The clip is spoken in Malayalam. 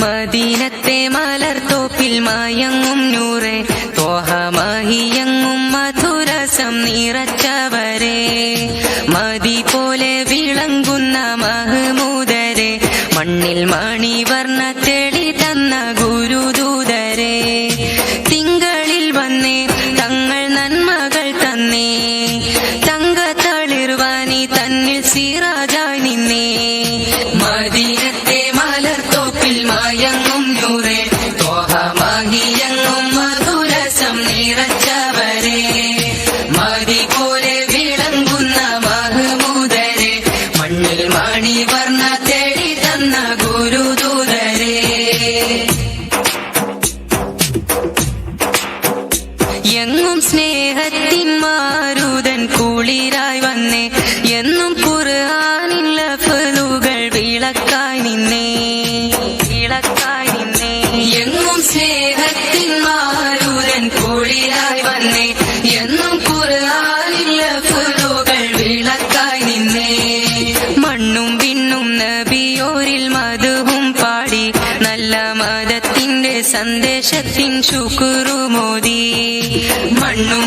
മദീനത്തെ മലർത്തോപ്പിൽ മയങ്ങും നൂറെ ത്വഹ മഹിയങ്ങും മധുരസം നിറച്ചവരെ മതി പോലെ വിളങ്ങുന്ന മഹ്മൂദരെ മണ്ണിൽ മണിവർണ്ണ തെളി തന്ന ഗുരുദൂതരെ തിങ്കളിൽ വന്നേ തങ്ങൾ നന്മകൾ തന്നേ തങ്കത്തളിർവാനി തന്നിൽ സിറാജായി നിന്നേ മദീനത്തെ മലർത്തോപ്പിൽ മയങ്ങും നൂറെ ത്വഹ മഹിയങ്ങും മധുരസം നിറച്ചവരെ മതി പോലെ വിളങ്ങുന്ന മഹ്മൂദരെ മണ്ണിൽ മണിവർണ്ണ തെളി തന്ന ഗുരുദൂതരെ എങ്ങും സ്നേഹത്തിൻ മാരുതൻ കുളിരായി വന്നേ എന്നും ഖുർആനിൻ ലഫ്ളുകൾ വിളക്കായി നിന്നേ എങ്ങും സ്നേഹത്തിൻ മാരുതൻ കുളിരായി വന്നേ എന്നും ഖുർആനിൻ ലഫ്ളുകൾ വിളക്കായി നിന്നേ മണ്ണും വിണ്ണും നബിയോരിൽ മധുവും പാടി നല്ല മതത്തിന്റെ സന്ദേശത്തിൻ ശുക്റുമോദി മണ്ണും